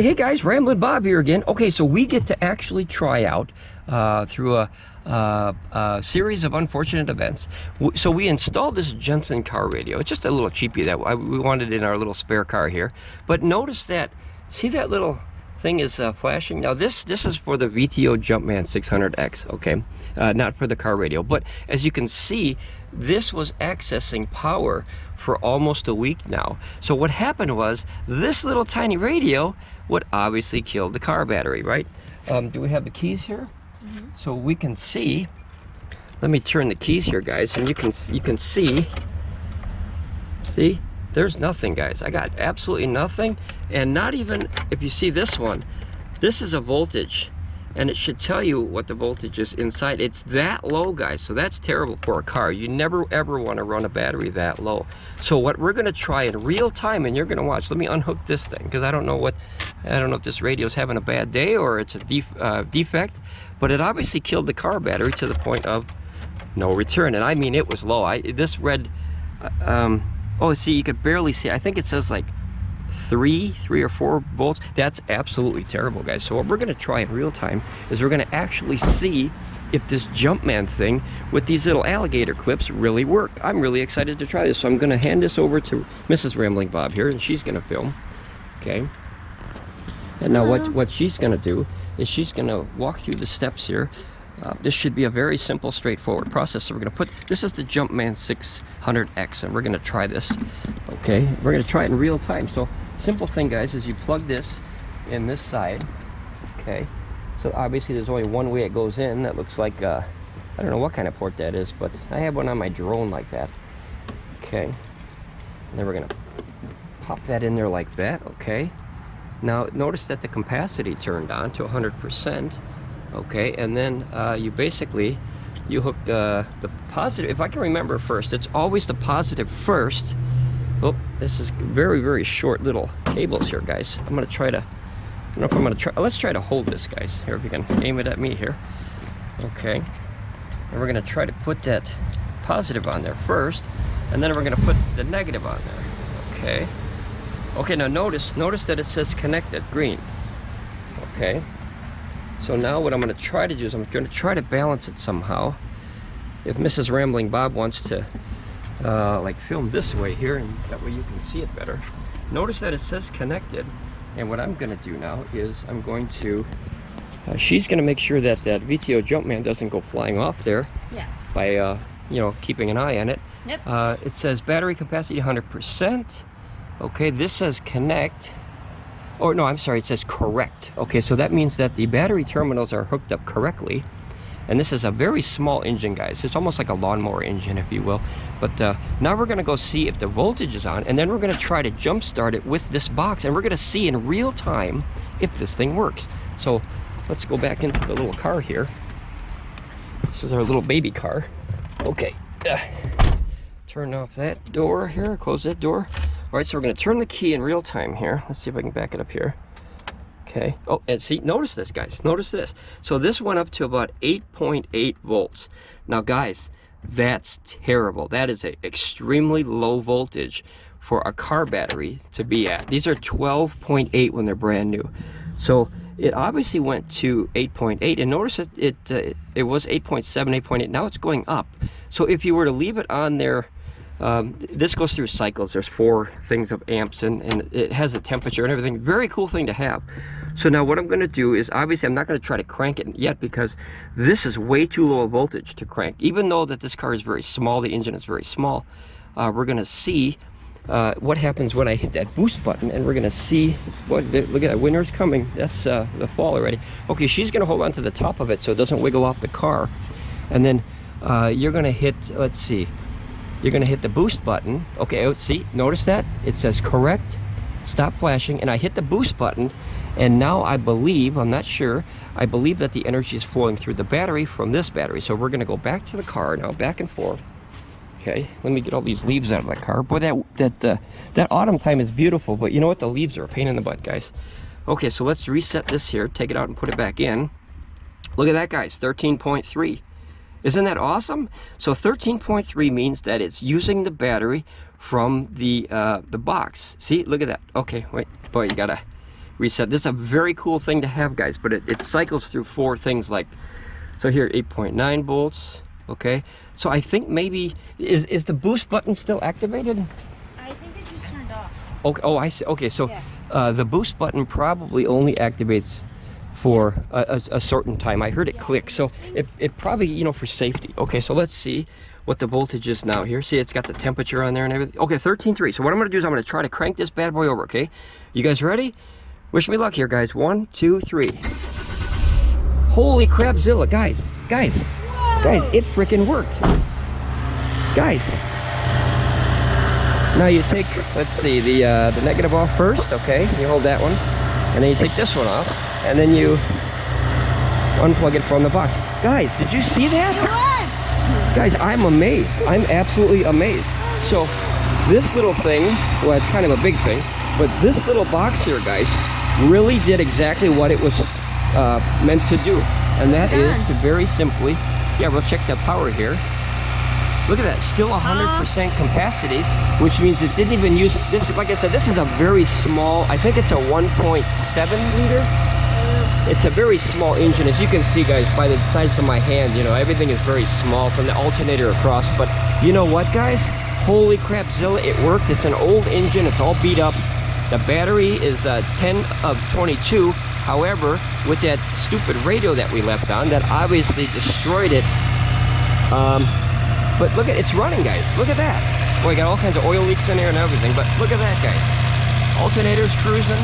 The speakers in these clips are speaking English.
Alright, hey guys, Ramblin Bob here again. Okay, so we get to actually try out through a series of unfortunate events. So we installed this Jensen car radio. It's just a little cheapie that we wanted in our little spare car here. But notice that, see that little thing is flashing? Now this is for the VTOMAN 600X, okay? Not for the car radio. But as you can see, this was accessing power for almost a week now. So what happened was, this little tiny radio would obviously kill the car battery, right? Do we have the keys here? Mm-hmm. So we can see, let me turn the keys here, guys, and you can see, there's nothing, guys. I got absolutely nothing, and not even, if you see this one, this is a voltage, and it should tell you what the voltage is inside. It's that low, guys, so that's terrible for a car. You never ever want to run a battery that low. So what we're going to try in real time, and you're going to watch, let me unhook this thing, because I don't know if this radio's having a bad day or it's a defect, but it obviously killed the car battery to the point of no return. And I mean, it was low. This read, oh, see, you could barely see. I think it says like 3 or 4 volts. That's absolutely terrible, guys. So what we're going to try in real time is we're going to actually see if this Jumpman thing with these little alligator clips really work. I'm really excited to try this, so I'm going to hand this over to Mrs. Ramblin Bob here, and she's going to film. Okay. And now what she's going to do is she's going to walk through the steps here. This should be a very simple, straightforward process. So we're going to put, this is the Jumpman 600X, and we're going to try this. Okay, we're going to try it in real time. So simple thing, guys, is you plug this in this side. Okay, so obviously there's only one way it goes in. That looks like I don't know what kind of port that is, but I have one on my drone like that. Okay, and then we're going to pop that in there like that. Okay, now notice that the capacity turned on to 100%. Okay, and then you hook the positive. If I can remember first, it's always the positive first. Oh, this is very, very short little cables here, guys. I'm gonna try to, I don't know if I'm gonna try, let's try to hold this, guys. Here, if you can aim it at me here. Okay, and we're gonna try to put that positive on there first, and then we're gonna put the negative on there. Okay, okay, now notice that it says connected, green. Okay. So now what I'm going to try to do is I'm going to try to balance it somehow. If Mrs. Ramblin Bob wants to like film this way here, and that way you can see it better. Notice that it says connected, and what I'm going to do now is I'm going to, she's going to make sure that that VTO Jumpman doesn't go flying off there. Yeah. By you know, keeping an eye on it. Yep. It says battery capacity 100%. Okay, this says connect. Oh, no, I'm sorry, it says correct. Okay, so that means that the battery terminals are hooked up correctly. And this is a very small engine, guys. It's almost like a lawnmower engine, if you will. But now we're going to go see if the voltage is on, and then we're going to try to jump start it with this box, and we're going to see in real time if this thing works. So let's go back into the little car here. This is our little baby car. Okay, turn off that door here, close that door. All right, so we're going to turn the key in real time here. Let's see if I can back it up here. Okay. Oh, and see, notice this, guys. Notice this. So this went up to about 8.8 volts. Now, guys, that's terrible. That is an extremely low voltage for a car battery to be at. These are 12.8 when they're brand new. So it obviously went to 8.8, and notice it was 8.7, 8.8. Now it's going up. So if you were to leave it on there, this goes through cycles. There's 4 things of amps, and it has a temperature and everything. Very cool thing to have. So now what I'm going to do is, obviously I'm not going to try to crank it yet, because this is way too low a voltage to crank. Even though that this car is very small, the engine is very small, we're going to see what happens when I hit that boost button, and we're going to see what, look at that, winter's coming. That's the fall already. Okay, she's going to hold on to the top of it so it doesn't wiggle off the car. And then you're going to hit, let's see, you're going to hit the boost button. Okay, see, notice that? It says correct, stop flashing, and I hit the boost button, and now I believe, I'm not sure, I believe that the energy is flowing through the battery from this battery. So we're going to go back to the car now, back and forth. Okay, let me get all these leaves out of that car. Boy, that autumn time is beautiful, but you know what? The leaves are a pain in the butt, guys. Okay, so let's reset this here, take it out and put it back in. Look at that, guys, 13.3. Isn't that awesome? So 13.3 means that it's using the battery from the box. See, look at that. Okay, wait, boy, you gotta reset. This is a very cool thing to have, guys, but it cycles through 4 things like, so here 8.9 volts, okay? So I think maybe, is the boost button still activated? I think it just turned off. Okay, oh, I see. Okay, so Yeah. the boost button probably only activates for a certain time. I heard it click, so it probably, you know, for safety. Okay, so let's see what the voltage is now here. See, it's got the temperature on there and everything. Okay, 13.3. So what I'm gonna do is I'm gonna try to crank this bad boy over, okay? You guys ready? Wish me luck here, guys. 1, 2, 3. Holy crapzilla, guys, it freaking worked. Guys. Now you take, let's see, the negative off first, okay? You hold that one, and then you take this one off, and then you unplug it from the box. Guys, did you see that? Guys, I'm amazed. I'm absolutely amazed. So this little thing, well, it's kind of a big thing, but this little box here, guys, really did exactly what it was meant to do. And that is to very simply, yeah, we'll check the power here. Look at that, still 100% capacity, which means it didn't even use, this, like I said, this is a very small, I think it's a 1.7 liter. It's a very small engine, as you can see, guys, by the size of my hand, you know, everything is very small from the alternator across. But you know what, guys? Holy crapzilla, it worked. It's an old engine, it's all beat up. The battery is 10 of 22. However, with that stupid radio that we left on, that obviously destroyed it. But look at, it's running, guys. Look at that. Boy, got all kinds of oil leaks in there and everything, but look at that, guys. Alternator's cruising.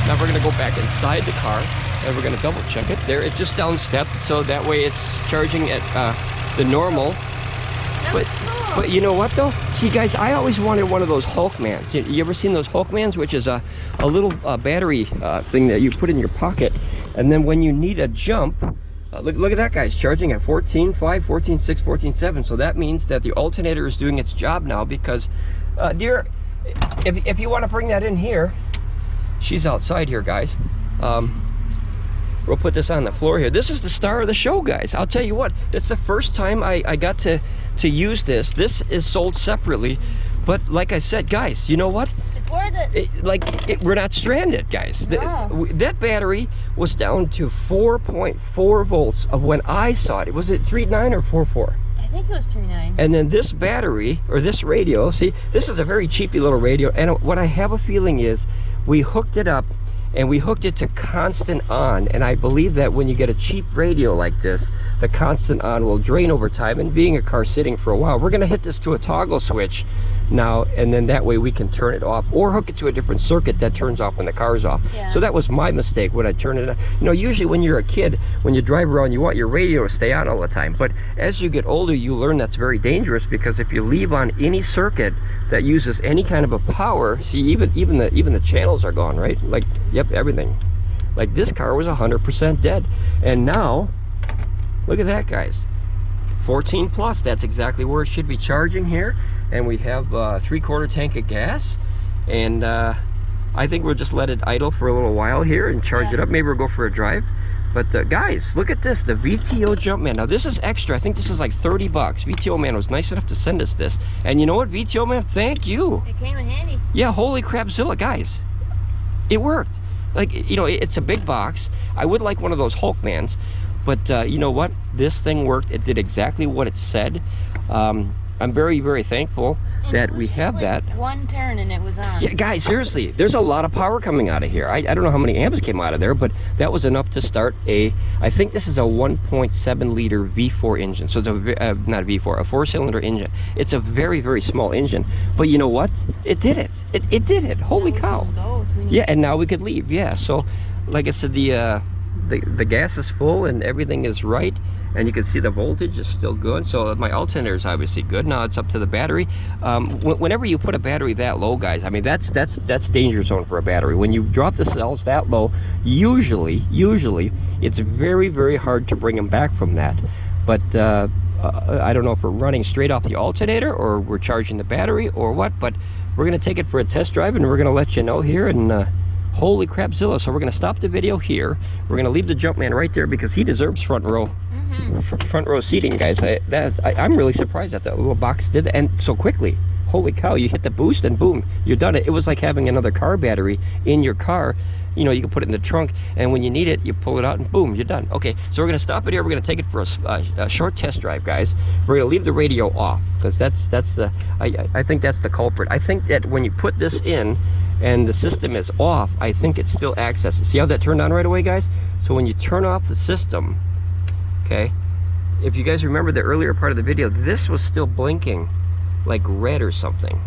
Now we're gonna go back inside the car and we're gonna double check it. There, it's just down step, so that way it's charging at the normal. But you know what though? See, guys, I always wanted one of those Hulkmans. You ever seen those Hulkmans, which is a little battery thing that you put in your pocket, and then when you need a jump, look at that, guys, charging at 14.5, 14.6, 14.7. So that means that the alternator is doing its job now, because, dear, if you want to bring that in here, she's outside here, guys. We'll put this on the floor here. This is the star of the show, guys. I'll tell you what, it's the first time I got to use this. This is sold separately, but like I said, guys, you know what? It's worth it. We're not stranded, guys. No. That battery was down to 4.4 volts of when I saw it. Was it 3.9 or 4.4? I think it was 3.9. And then this battery, or this radio, see, this is a very cheapy little radio, and what I have a feeling is we hooked it up and we hooked it to constant on, and I believe that when you get a cheap radio like this, the constant on will drain over time, and being a car sitting for a while, we're going to hit this to a toggle switch now, and then that way we can turn it off or hook it to a different circuit that turns off when the car's off. Yeah. So that was my mistake when I turned it on. You know, usually when you're a kid, when you drive around, you want your radio to stay on all the time, but as you get older, you learn that's very dangerous, because if you leave on any circuit that uses any kind of a power, see, even the channels are gone, right? Like, yep, everything. Like, this car was 100% dead, and now look at that, guys, 14 plus. That's exactly where it should be charging here, and we have a 3/4 tank of gas, and I think we'll just let it idle for a little while here and charge it up. Maybe we'll go for a drive. But guys, look at this, the VTO Jumpman. Now this is extra. I think this is like 30 bucks. VTOMAN was nice enough to send us this. And you know what, VTOMAN, thank you. It came in handy. Yeah, holy crapzilla, guys. It worked. Like, you know, it's a big box. I would like one of those Hulkmans, but you know what? This thing worked. It did exactly what it said. I'm very, very thankful that we have like that. One turn and it was on. Yeah, guys, seriously, there's a lot of power coming out of here. I don't know how many amps came out of there, but that was enough to start I think this is a 1.7 liter V4 engine. So it's not a V4, a 4-cylinder engine. It's a very, very small engine, but you know what? It did it. It did it. Holy cow. Yeah, and now we could leave. Yeah, so like I said, the gas is full and everything is right, and you can see the voltage is still good. So my alternator is obviously good. Now it's up to the battery. Whenever you put a battery that low, guys, I mean, that's danger zone for a battery. When you drop the cells that low, usually it's very, very hard to bring them back from that. But I don't know if we're running straight off the alternator or we're charging the battery or what, but we're gonna take it for a test drive and we're gonna let you know here. And holy crapzilla. So we're gonna stop the video here. We're gonna leave the Jumpman right there because he deserves front row seating, guys. I'm really surprised that the little box did that, and so quickly. holy cow, you hit the boost and boom, you're done. It was like having another car battery in your car. You know, you can put it in the trunk, and when you need it, you pull it out and boom, you're done. Okay, so we're gonna stop it here. We're gonna take it for a short test drive, guys. We're gonna leave the radio off, because that's the, I think that's the culprit. I think that when you put this in and the system is off, I think it still accesses. See how that turned on right away, guys? So when you turn off the system, okay, if you guys remember the earlier part of the video, this was still blinking like red or something.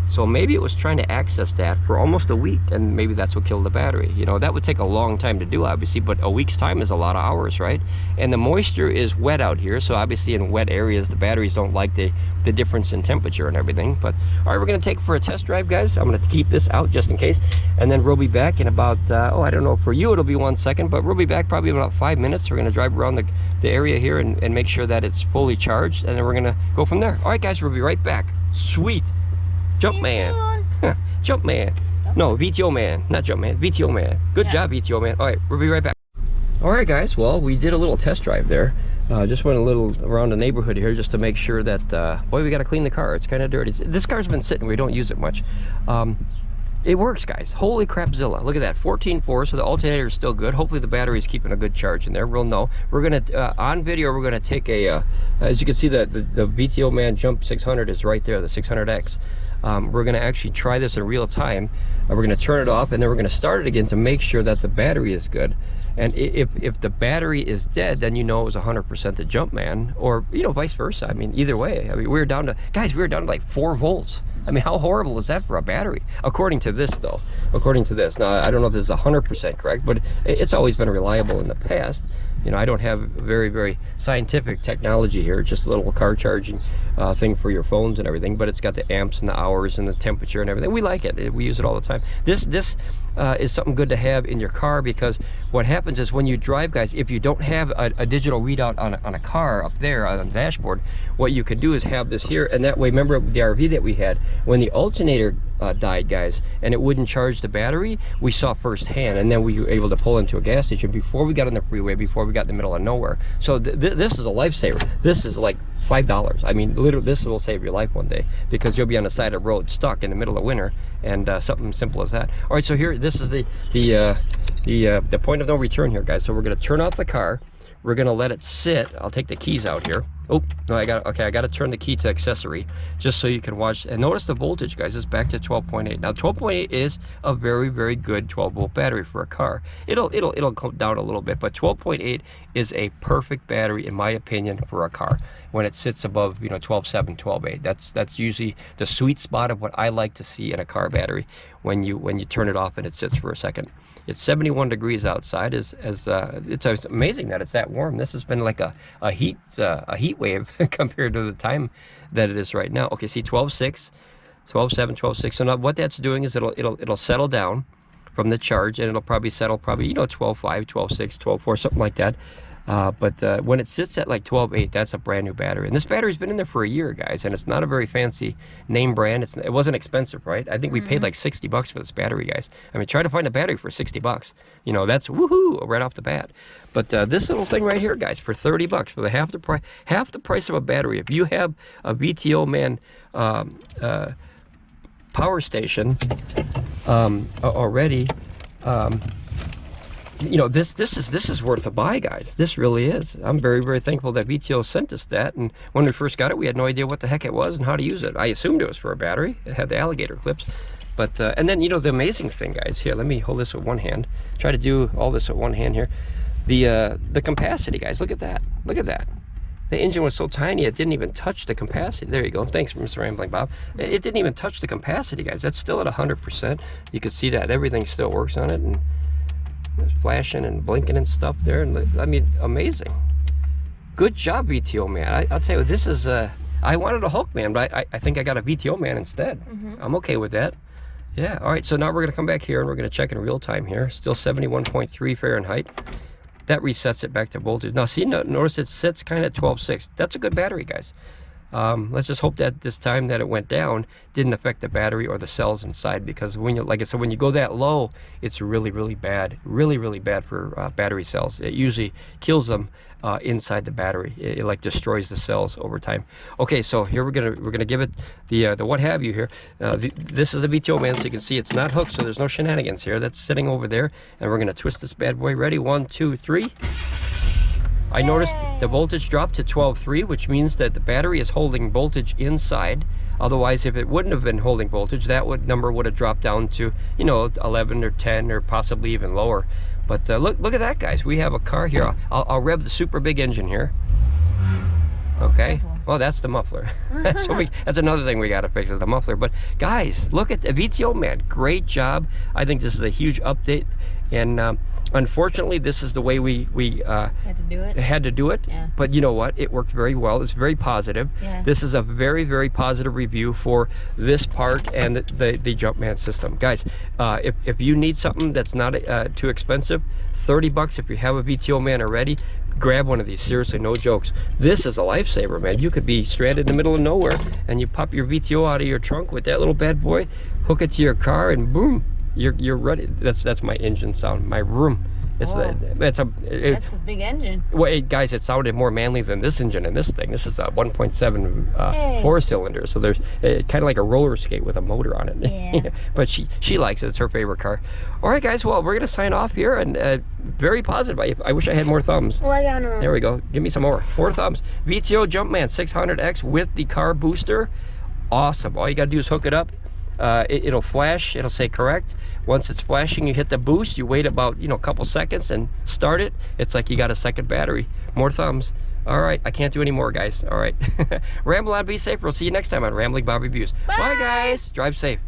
So maybe it was trying to access that for almost a week, and maybe that's what killed the battery. You know, that would take a long time to do, obviously, but a week's time is a lot of hours, right? And the moisture is wet out here, so obviously in wet areas, the batteries don't like the difference in temperature and everything. But all right, we're gonna take it for a test drive, guys. I'm gonna keep this out just in case, and then we'll be back in about, oh, I don't know, for you it'll be 1 second, but we'll be back probably in about 5 minutes. We're gonna drive around the area here and make sure that it's fully charged, and then we're gonna go from there. All right, guys, we'll be right back. Sweet. Jumpman. Jumpman. No, VTOMAN. Not Jumpman. VTOMAN. Good job, VTOMAN. All right, we'll be right back. All right, guys. Well, we did a little test drive there. Just went a little around the neighborhood here just to make sure that, boy, we got to clean the car. It's kind of dirty. This car's been sitting. We don't use it much. It works, guys. Holy crapzilla. Look at that. 14.4, so the alternator is still good. Hopefully the battery is keeping a good charge in there. We'll know. We're going to, on video, we're going to take a, as you can see, the VTOMAN Jump 600 is right there, the 600X. We're going to actually try this in real time. We're going to turn it off, and then we're going to start it again to make sure that the battery is good. And if the battery is dead, then you know it was 100% the Jumpman, or, you know, vice versa. I mean, either way. I mean, we were down to, guys, we were down to like 4 volts. I mean, how horrible is that for a battery? According to this, though. According to this. Now, I don't know if this is 100% correct, but it's always been reliable in the past. You know, I don't have very, very scientific technology here. It's just a little car charging thing for your phones and everything, but it's got the amps and the hours and the temperature and everything. We like it. We use it all the time. This is something good to have in your car, because what happens is when you drive, guys, if you don't have a digital readout on a car up there on the dashboard, what you can do is have this here, and that way, remember the RV that we had, when the alternator died, guys, and it wouldn't charge the battery, we saw firsthand, and then we were able to pull into a gas station before we got on the freeway, before we got in the middle of nowhere. So this is a lifesaver. This is like $5. I mean, literally, this will save your life one day, because you'll be on the side of the road stuck in the middle of winter, and something simple as that. All right, so here, this is the point of no return here, guys. So we're going to turn off the car. We're going to let it sit. I'll take the keys out here. Oh, no, I got to turn the key to accessory just so you can watch. And notice the voltage, guys, is back to 12.8. Now, 12.8 is a very, very good 12-volt battery for a car. It'll come down a little bit, but 12.8 is a perfect battery, in my opinion, for a car when it sits above, you know, 12.7, 12.8. That's usually the sweet spot of what I like to see in a car battery when you turn it off and it sits for a second. It's 71 degrees outside. It's amazing that it's that warm. This has been like a heat wave compared to the time that it is right now. Okay, see, 12.6, 12.7, 12.6. So now what that's doing is it'll settle down from the charge, and it'll probably settle you know, 12.5, 12.6, 12.4, something like that. But when it sits at like 12.8, that's a brand new battery. And this battery's been in there for a year, guys, and it's not a very fancy name brand. It wasn't expensive, right? I think we paid like $60 for this battery, guys. I mean, try to find a battery for $60. You know, that's woohoo right off the bat. But this little thing right here, guys, for $30, for the half the price of a battery. If you have a VTOMAN power station already, you know, this is worth a buy, guys. This really is. I'm very, very thankful that VTO sent us that. And when we first got it, we had no idea what the heck it was and how to use it. I assumed it was for a battery. It had the alligator clips. But and then, you know, the amazing thing, guys, here, let me hold this with one hand. Try to do all this with one hand here. The capacity, guys, look at that. Look at that. The engine was so tiny, it didn't even touch the capacity. There you go. Thanks, Mr. Rambling Bob. It didn't even touch the capacity, guys. That's still at 100%. You can see that everything still works on it, and it's flashing and blinking and stuff there. And I mean, amazing. Good job, VTOMAN. I'll tell you, this is I wanted a Hulkman, but I think I got a VTOMAN instead. I'm okay with that. Yeah. All right, so now we're going to come back here, and we're going to check in real time here. Still 71.3 Fahrenheit. That resets it back to voltage. Now, see, notice it sits kind of at 12.6. That's a good battery, guys. Let's just hope that this time that it went down didn't affect the battery or the cells inside, because when you, like I said, when you go that low, it's really, really bad. Really, really bad for battery cells. It usually kills them inside the battery. It like destroys the cells over time. Okay, so here we're gonna give it the what have you here. This is the VTOMAN, so you can see it's not hooked, so there's no shenanigans here. That's sitting over there, and we're gonna twist this bad boy. Ready? 1, 2, 3. I noticed the voltage dropped to 12.3, which means that the battery is holding voltage inside. Otherwise, if it wouldn't have been holding voltage, that number would have dropped down to, you know, 11 or 10 or possibly even lower. But look at that, guys. We have a car here. I'll rev the super big engine here. Okay. Well, that's the muffler. So that's another thing we got to fix, is the muffler. But guys, look at the VTOMAN. Great job. I think this is a huge update. And unfortunately, this is the way we had to do it. Yeah. But you know what? It worked very well. It's very positive. Yeah. This is a very, very positive review for this part and the Jumpman system. Guys, if you need something that's not too expensive, 30 bucks if you have a VTOMAN already, grab one of these. Seriously, no jokes. This is a lifesaver, man. You could be stranded in the middle of nowhere and you pop your VTO out of your trunk with that little bad boy, hook it to your car, and boom, you're ready. That's my engine sound, my room. It's that's a big engine. Well, guys, it sounded more manly than this engine in this thing. This is a 1.7 4-cylinder, so there's kind of like a roller skate with a motor on it. Yeah. But she likes it. It's her favorite car. All right, guys. Well, we're gonna sign off here, and very positive. I wish I had more thumbs. Oh, I got no. There we go. Give me some more. 4 thumbs. VTO Jumpman 600X with the car booster. Awesome. All you gotta do is hook it up. It'll flash. It'll say correct. Once it's flashing, you hit the boost. You wait about, you know, a couple seconds and start it. It's like you got a second battery. More thumbs. All right, I can't do any more, guys. All right. Ramble on, be safe. We'll see you next time on Ramblin Bob Reviews. Bye, guys. Drive safe.